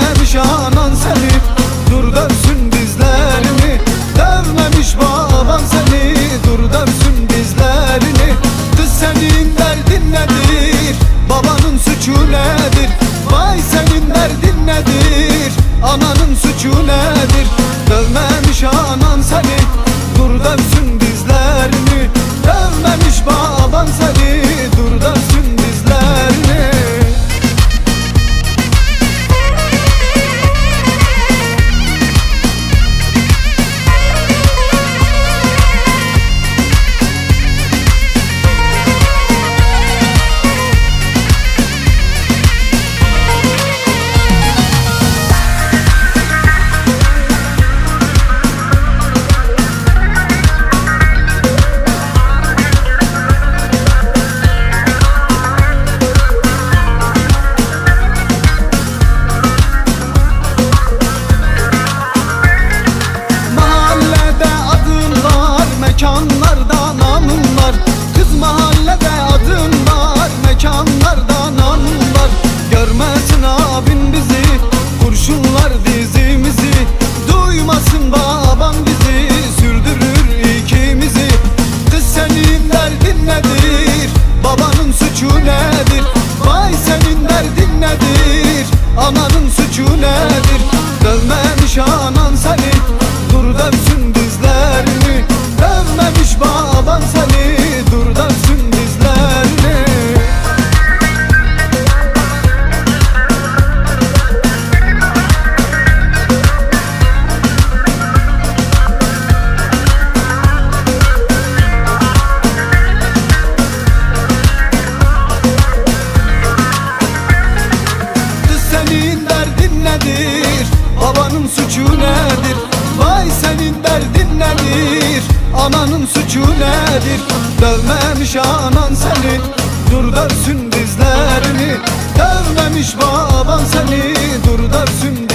Dövmemiş anan seni, dur dövsün dizlerini. Dövmemiş baban seni, dur dövsün dizlerini. Kız senin derdin nedir, babanın suçu nedir? Vay senin derdin nedir, ananın suçu nedir? Dövmemiş anan seni, dur dövsün dizlerini. Dövmemiş baban seni, dur dövsün dizlerini. Mekanlarda namın var, kız mahallede adın var. Mekanlarda namın var. Görmesin abin bizi, kurşunlar dizimizi. Duymasın babam bizi, sürdürür ikimizi. Kız senin derdin nedir, babanın suçu nedir? Vay senin derdin nedir, ananın suçu nedir? Dövmemiş anan seni, dur dövsün dizlerini. Dövmemiş baban seni, dur dövsün dizlerini. Kız senin derdin nedir, babanın suçu nedir? Vay senin derdin nedir, ananın suçu nedir? Dövmemiş anan seni, dur dövsün dizlerini. Dövmemiş baban seni, dur dövsün